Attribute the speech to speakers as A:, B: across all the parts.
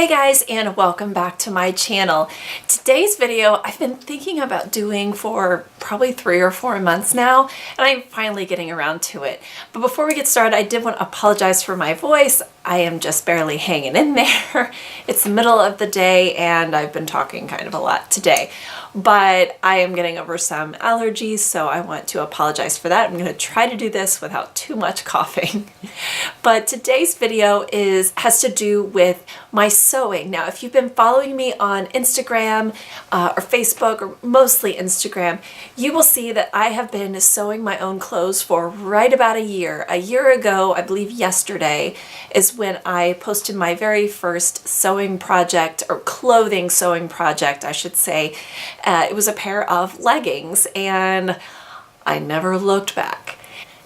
A: Hey guys, and welcome back to my channel. Today's video I've been thinking about doing for probably 3 or 4 months now, and I'm finally getting around to it. But before we get started, I did want to apologize for my voice. I am just barely hanging in there. It's the middle of the day and I've been talking kind of a lot today. But I am getting over some allergies, so I want to apologize for that. I'm going to try to do this without too much coughing. But today's video has to do with my sewing. Now, if you've been following me on Instagram or Facebook, or mostly Instagram, you will see that I have been sewing my own clothes for right about a year. A year ago, I believe yesterday, is when I posted my very first sewing project, or clothing sewing project, I should say. It was a pair of leggings, and I never looked back.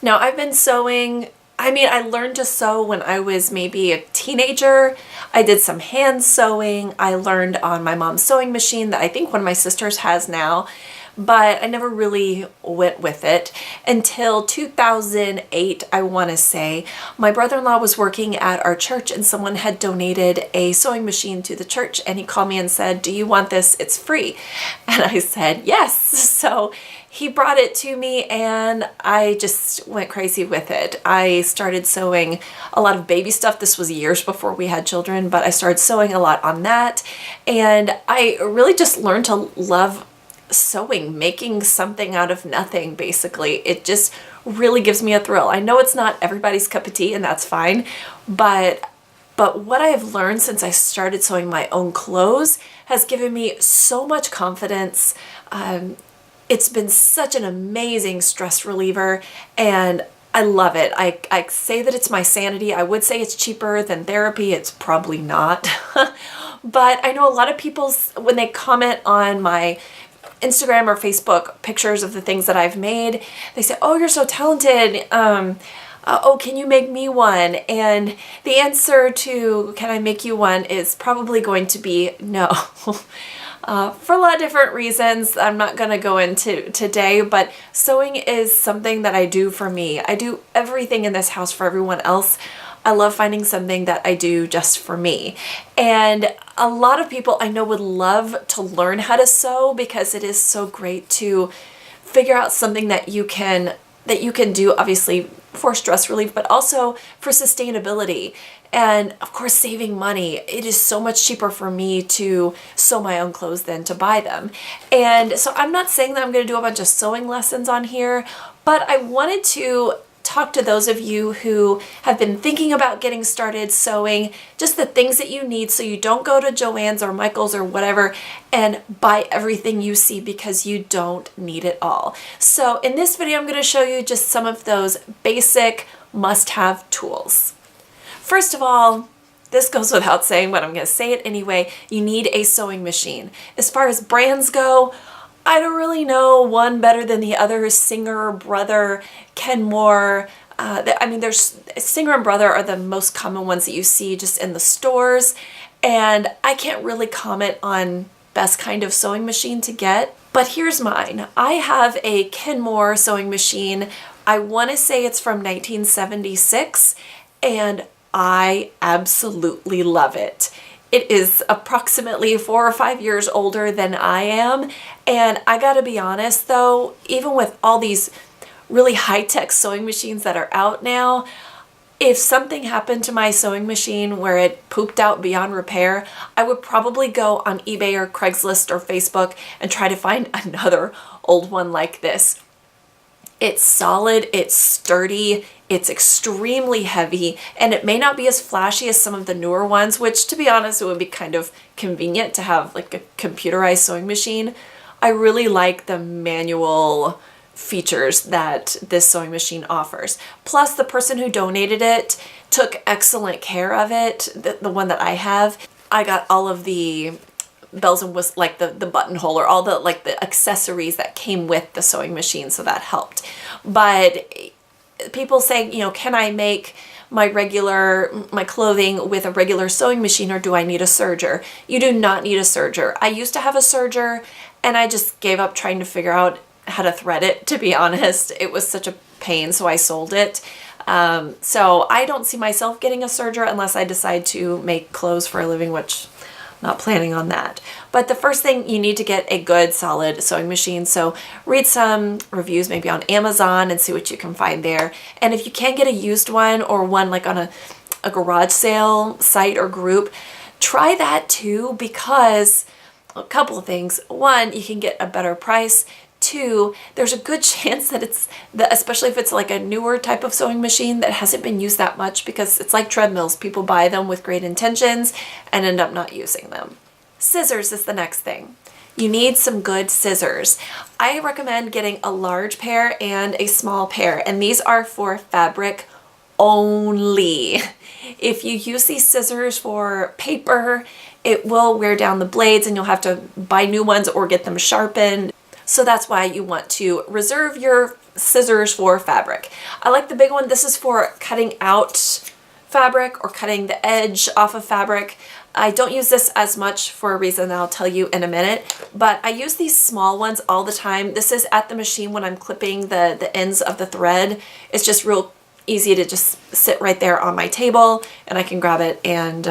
A: Now, I've been sewing. I learned to sew when I was maybe a teenager. I did some hand sewing. I learned on my mom's sewing machine that I think one of my sisters has now, but I never really went with it until 2008, I want to say. My brother-in-law was working at our church and someone had donated a sewing machine to the church, and he called me and said, "Do you want this? It's free." And I said, yes. So he brought it to me and I just went crazy with it. I started sewing a lot of baby stuff. This was years before we had children, but I started sewing a lot on that. And I really just learned to love sewing, making something out of nothing, basically. It just really gives me a thrill. I know it's not everybody's cup of tea, and that's fine, but what I have learned since I started sewing my own clothes has given me so much confidence. It's been such an amazing stress reliever, and I love it. I say that it's my sanity. I would say it's cheaper than therapy. It's probably not. But I know a lot of people, when they comment on my Instagram or Facebook pictures of the things that I've made, they say, "Oh, you're so talented. Oh, can you make me one?" And the answer to "can I make you one" is probably going to be no. For a lot of different reasons I'm not going to go into today, but sewing is something that I do for me. I do everything in this house for everyone else. I love finding something that I do just for me. And a lot of people I know would love to learn how to sew because it is so great to figure out something that you can do, obviously for stress relief, but also for sustainability. And of course, saving money. It is so much cheaper for me to sew my own clothes than to buy them. And so I'm not saying that I'm going to do a bunch of sewing lessons on here, but I wanted to talk to those of you who have been thinking about getting started sewing, just the things that you need so you don't go to Joann's or Michael's or whatever and buy everything you see, because you don't need it all. So in this video, I'm going to show you just some of those basic must-have tools. First of all, this goes without saying, but I'm going to say it anyway, you need a sewing machine. As far as brands go, I don't really know one better than the other. Singer, Brother, Kenmore. There's Singer and Brother are the most common ones that you see just in the stores. And I can't really comment on best kind of sewing machine to get. But here's mine. I have a Kenmore sewing machine. I want to say it's from 1976. And I absolutely love it. It is approximately 4 or 5 years older than I am. And I gotta be honest though, even with all these really high-tech sewing machines that are out now, if something happened to my sewing machine where it pooped out beyond repair, I would probably go on eBay or Craigslist or Facebook and try to find another old one like this. It's solid, it's sturdy, it's extremely heavy, and it may not be as flashy as some of the newer ones, which to be honest, it would be kind of convenient to have like a computerized sewing machine. I really like the manual features that this sewing machine offers. Plus, the person who donated it took excellent care of it. The one that I have, I got all of the bells and whistles, like the buttonhole or all the the accessories that came with the sewing machine, so that helped. But people say, can I make my clothing with a regular sewing machine, or do I need a serger? You do not need a serger. I used to have a serger and I just gave up trying to figure out how to thread it, to be honest. It was such a pain, so I sold it. So I don't see myself getting a serger unless I decide to make clothes for a living, which I'm not planning on that. But the first thing, you need to get a good solid sewing machine. So read some reviews maybe on Amazon and see what you can find there. And if you can get a used one or one like on a garage sale site or group, try that too, because a couple of things. One, you can get a better price. Two, there's a good chance that especially if it's like a newer type of sewing machine that hasn't been used that much, because it's like treadmills. People buy them with great intentions and end up not using them. Scissors is the next thing. You need some good scissors. I recommend getting a large pair and a small pair, and these are for fabric only. If you use these scissors for paper, it will wear down the blades and you'll have to buy new ones or get them sharpened. So that's why you want to reserve your scissors for fabric. I like the big one. This is for cutting out fabric or cutting the edge off of fabric. I don't use this as much for a reason that I'll tell you in a minute, but I use these small ones all the time. This is at the machine when I'm clipping the ends of the thread. It's just real easy to just sit right there on my table and I can grab it and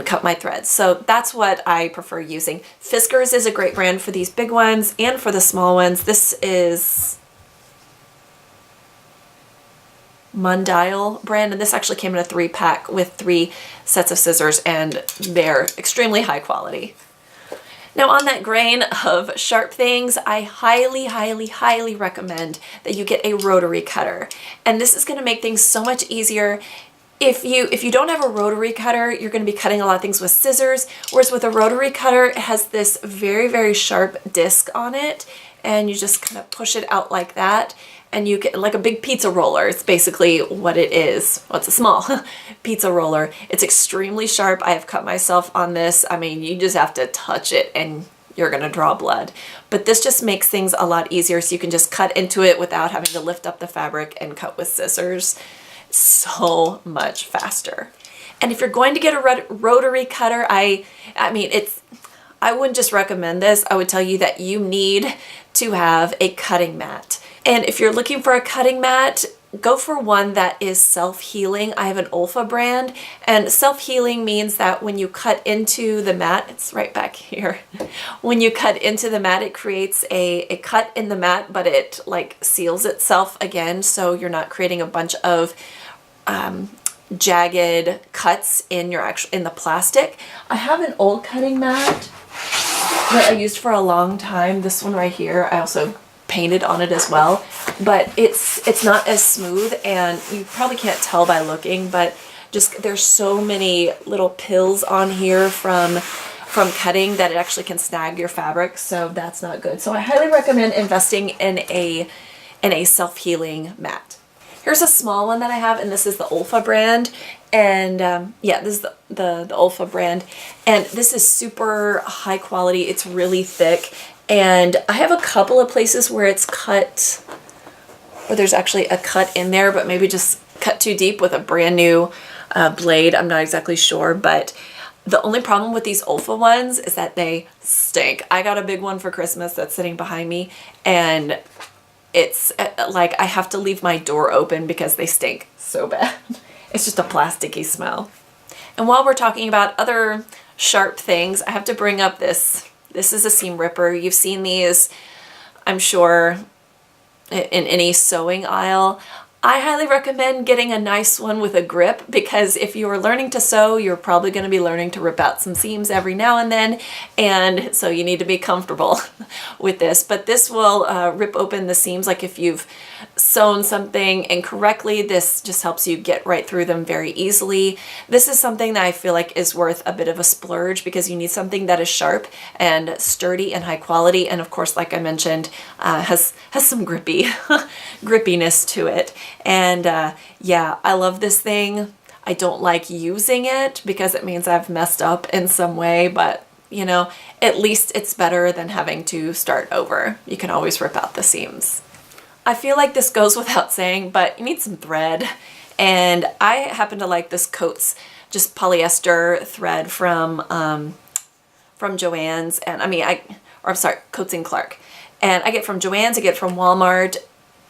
A: cut my threads. So that's what I prefer using. Fiskars is a great brand for these big ones and for the small ones. This is Mundial brand, and this actually came in a 3-pack with 3 sets of scissors, and they're extremely high quality. Now on that grain of sharp things, I highly, highly, highly recommend that you get a rotary cutter. And this is going to make things so much easier. If you don't have a rotary cutter, you're going to be cutting a lot of things with scissors, whereas with a rotary cutter, it has this very, very sharp disc on it, and you just kind of push it out like that, and you get like a big pizza roller. It's basically what it is. Well, it's a small pizza roller. It's extremely sharp. I have cut myself on this. I mean, you just have to touch it and you're gonna draw blood. But this just makes things a lot easier, so you can just cut into it without having to lift up the fabric and cut with scissors. So much faster. And if you're going to get a rotary cutter, I wouldn't just recommend this. I would tell you that you need to have a cutting mat. And if you're looking for a cutting mat, go for one that is self-healing. I have an Olfa brand, and self-healing means that when you cut into the mat, it's right back here. When you cut into the mat, it creates a cut in the mat, but it like seals itself again, so you're not creating a bunch of jagged cuts in the plastic. I have an old cutting mat that I used for a long time. This one right here, I also painted on it as well, but it's not as smooth, and you probably can't tell by looking, but just there's so many little pills on here from cutting that it actually can snag your fabric, so that's not good. So I highly recommend investing in a self-healing mat. Here's a small one that I have, and this is the Olfa brand, and yeah, this is the Olfa brand, and this is super high quality. It's really thick. And I have a couple of places where it's cut, where there's actually a cut in there, but maybe just cut too deep with a brand new blade. I'm not exactly sure, but the only problem with these Olfa ones is that they stink. I got a big one for Christmas that's sitting behind me, and it's like I have to leave my door open because they stink so bad. It's just a plasticky smell. And while we're talking about other sharp things, I have to bring up this. This is a seam ripper. You've seen these, I'm sure, in any sewing aisle. I highly recommend getting a nice one with a grip, because if you are learning to sew, you're probably going to be learning to rip out some seams every now and then, and so you need to be comfortable with this. But this will rip open the seams. Like if you've sewn something incorrectly, this just helps you get right through them very easily. This is something that I feel like is worth a bit of a splurge, because you need something that is sharp and sturdy and high quality, and of course, like I mentioned, has some grippiness to it. And yeah, I love this thing. I don't like using it because it means I've messed up in some way, but you know, at least it's better than having to start over. You can always rip out the seams. I feel like this goes without saying, but you need some thread. And I happen to like this Coats just polyester thread from Joann's, and I'm sorry, Coats and Clark. And I get from Joann's, I get from Walmart.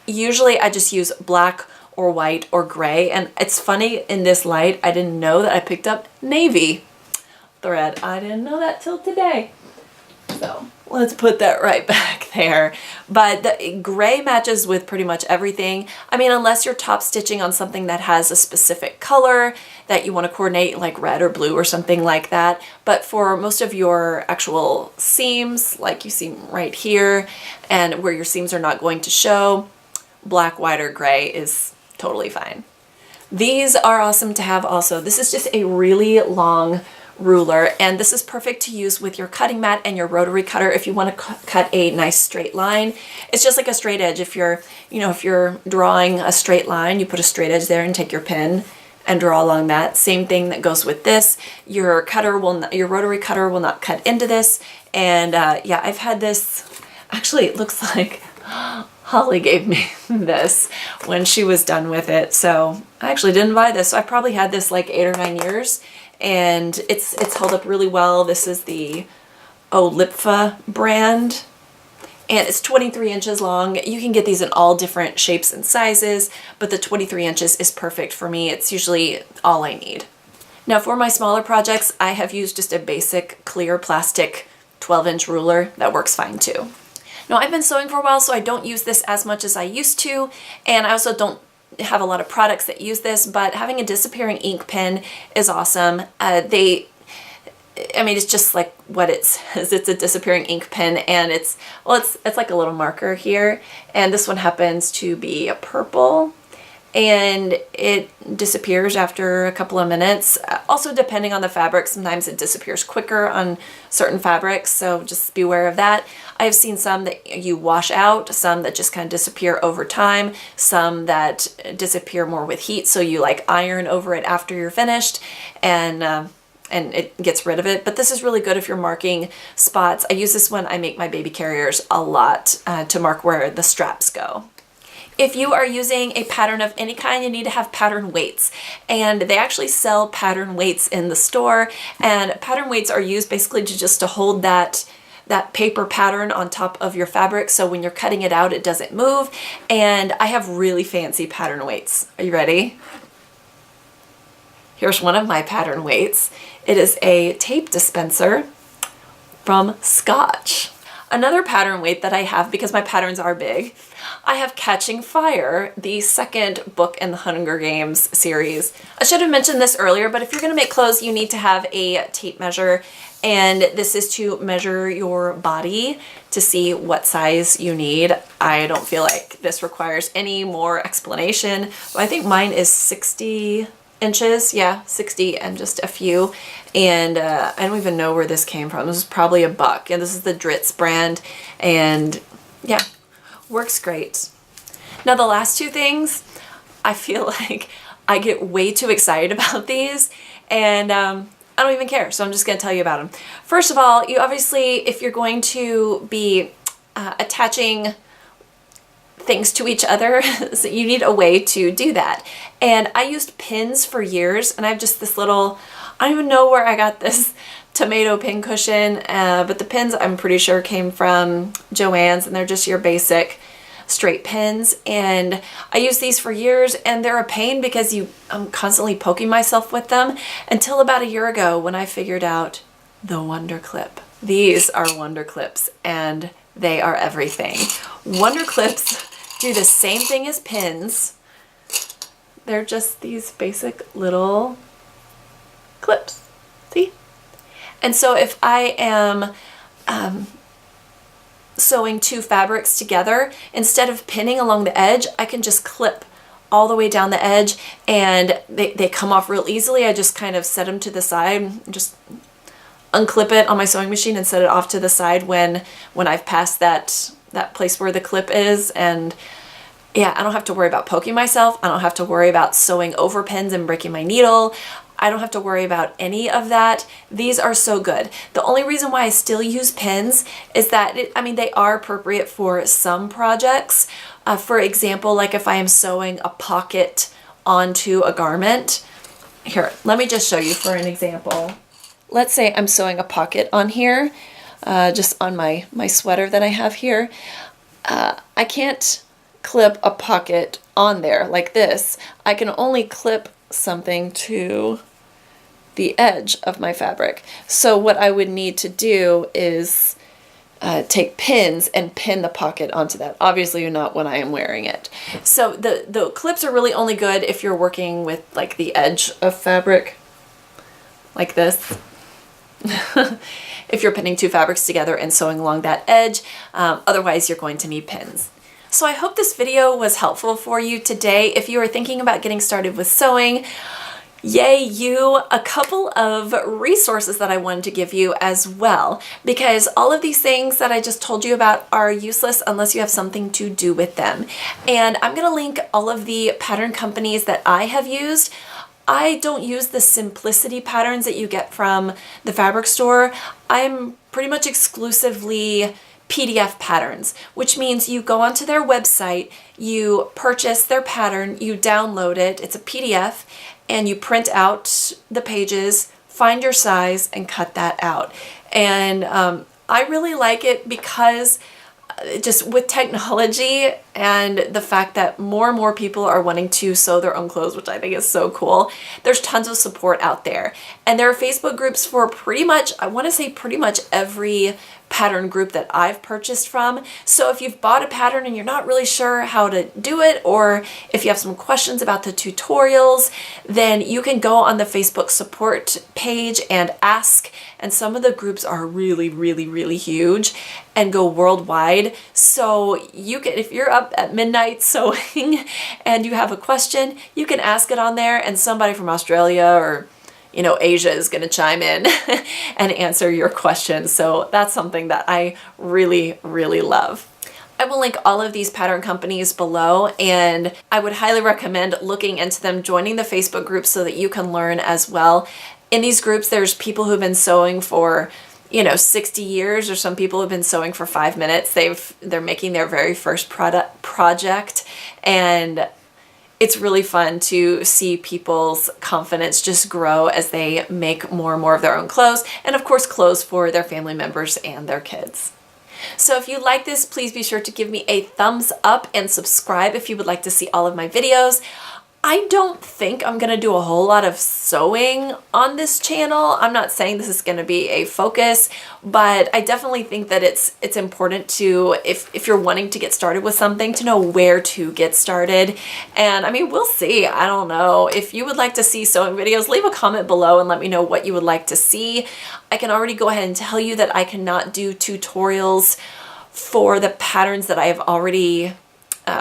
A: Usually I just use black or white or gray. And it's funny, in this light, I didn't know that I picked up navy thread. I didn't know that till today. So let's put that right back there. But the gray matches with pretty much everything. I mean, unless you're top stitching on something that has a specific color that you want to coordinate, like red or blue or something like that. But for most of your actual seams, like you see right here, and where your seams are not going to show, black, white, or gray is totally fine. These are awesome to have also. This is just a really long ruler, and this is perfect to use with your cutting mat and your rotary cutter if you want to cut a nice straight line. It's just like a straight edge. If you're, if you're drawing a straight line, you put a straight edge there and take your pen and draw along that. Same thing that goes with this. Your rotary cutter will not cut into this. And yeah, I've had this, actually it looks like Holly gave me this when she was done with it. So I actually didn't buy this. So I probably had this like 8 or 9 years, and it's held up really well. This is the Olipfa brand, and it's 23 inches long. You can get these in all different shapes and sizes, but the 23 inches is perfect for me. It's usually all I need. Now for my smaller projects, I have used just a basic clear plastic 12-inch ruler. That works fine too. Now I've been sewing for a while, so I don't use this as much as I used to, and I also don't have a lot of products that use this, but having a disappearing ink pen is awesome. I mean, it's just like what it says. It's a disappearing ink pen, and it's like a little marker here, and this one happens to be a purple, and it disappears after a couple of minutes. Also, depending on the fabric, sometimes it disappears quicker on certain fabrics, so just be aware of that. I've seen some that you wash out, some that just kind of disappear over time, some that disappear more with heat, so you like iron over it after you're finished, and it gets rid of it. But this is really good if you're marking spots. I use this when I make my baby carriers a lot to mark where the straps go. If you are using a pattern of any kind, you need to have pattern weights, and they actually sell pattern weights in the store, and pattern weights are used basically to hold that paper pattern on top of your fabric, so when you're cutting it out, it doesn't move. And I have really fancy pattern weights. Are you ready? Here's one of my pattern weights. It is a tape dispenser from Scotch. Another pattern weight that I have, because my patterns are big, I have Catching Fire, the second book in the Hunger Games series. I should have mentioned this earlier, but if you're going to make clothes, you need to have a tape measure, and this is to measure your body to see what size you need. I don't feel like this requires any more explanation. I think mine is 60 inches, yeah, 60 and just a few, and I don't even know where this came from. This is probably a buck, and this is the Dritz brand, and yeah, works great. Now the last two things, I feel like I get way too excited about these, and I don't even care, so I'm just going to tell you about them. First of all, you obviously, if you're going to be attaching things to each other, so you need a way to do that. And I used pins for years, and I have just this little, I don't even know where I got this tomato pin cushion, but the pins I'm pretty sure came from Joann's, and they're just your basic straight pins. And I used these for years, and they're a pain because I'm constantly poking myself with them, until about a year ago when I figured out the Wonder Clip. These are Wonder Clips, and they are everything. Wonder Clips do the same thing as pins. They're just these basic little clips, see? And so if I am sewing two fabrics together, instead of pinning along the edge, I can just clip all the way down the edge, and they come off real easily. I just kind of set them to the side, just unclip it on my sewing machine and set it off to the side when I've passed that place where the clip is. And yeah, I don't have to worry about poking myself. I don't have to worry about sewing over pins and breaking my needle. I don't have to worry about any of that. These are so good. The only reason why I still use pins is that, they are appropriate for some projects. For example, like if I am sewing a pocket onto a garment. Here, let me just show you for an example. Let's say I'm sewing a pocket on here, just on my sweater that I have here. I can't clip a pocket on there like this. I can only clip something to the edge of my fabric. So what I would need to do is take pins and pin the pocket onto that. Obviously not when I am wearing it. So the clips are really only good if you're working with like the edge of fabric like this. If you're pinning two fabrics together and sewing along that edge, otherwise you're going to need pins. So I hope this video was helpful for you today. If you are thinking about getting started with sewing, yay you, a couple of resources that I wanted to give you as well, because all of these things that I just told you about are useless unless you have something to do with them. And I'm going to link all of the pattern companies that I have used. I don't use the simplicity patterns that you get from the fabric store. I'm pretty much exclusively PDF patterns, which means you go onto their website, you purchase their pattern, you download it, it's a PDF, and you print out the pages, find your size, and cut that out. And I really like it because just with technology and the fact that more and more people are wanting to sew their own clothes, which I think is so cool, there's tons of support out there. And there are Facebook groups for pretty much, I want to say pretty much every pattern group that I've purchased from. So if you've bought a pattern and you're not really sure how to do it, or if you have some questions about the tutorials, then you can go on the Facebook support page and ask. And some of the groups are really, really, really huge and go worldwide. So you can, if you're up at midnight sewing and you have a question, you can ask it on there, and somebody from Australia or Asia is going to chime in and answer your questions. So that's something that I really, really love. I will link all of these pattern companies below, and I would highly recommend looking into them, joining the Facebook groups so that you can learn as well. In these groups, there's people who've been sewing for 60 years, or some people have been sewing for 5 minutes. They're making their very first project, and it's really fun to see people's confidence just grow as they make more and more of their own clothes, and of course clothes for their family members and their kids. So if you like this, please be sure to give me a thumbs up and subscribe if you would like to see all of my videos. I don't think I'm going to do a whole lot of sewing on this channel. I'm not saying this is going to be a focus, but I definitely think that it's important to, if you're wanting to get started with something, to know where to get started. And I mean, we'll see. I don't know. If you would like to see sewing videos, leave a comment below and let me know what you would like to see. I can already go ahead and tell you that I cannot do tutorials for the patterns that I have already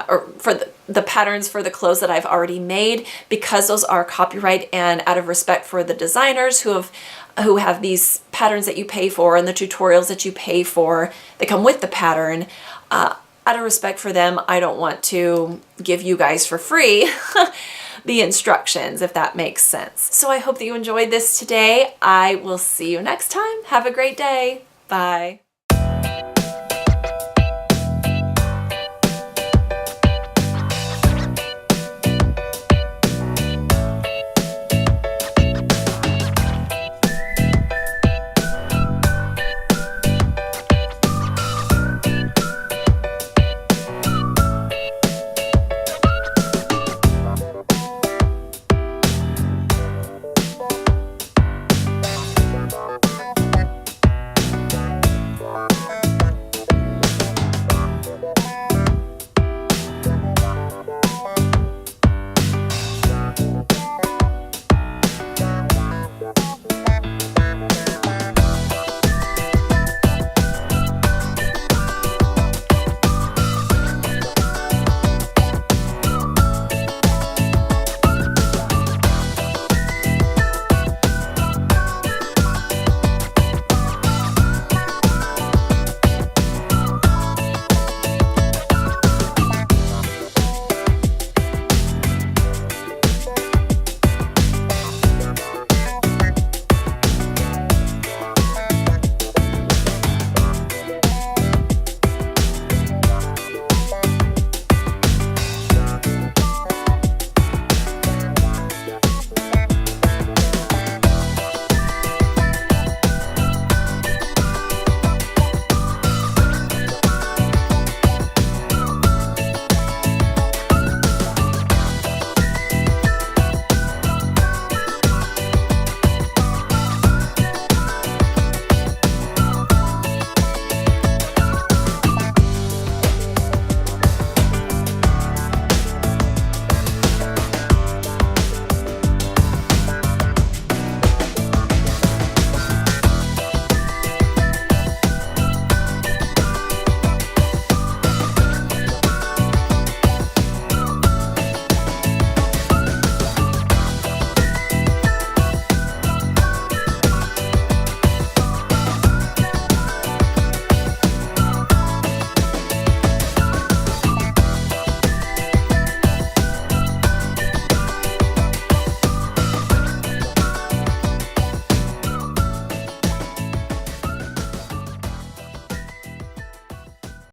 A: or for the patterns for the clothes that I've already made, because those are copyright, and out of respect for the designers who have these patterns that you pay for and the tutorials that you pay for that come with the pattern, out of respect for them, I don't want to give you guys for free the instructions, if that makes sense. So I hope that you enjoyed this today. I will see you next time. Have a great day. Bye.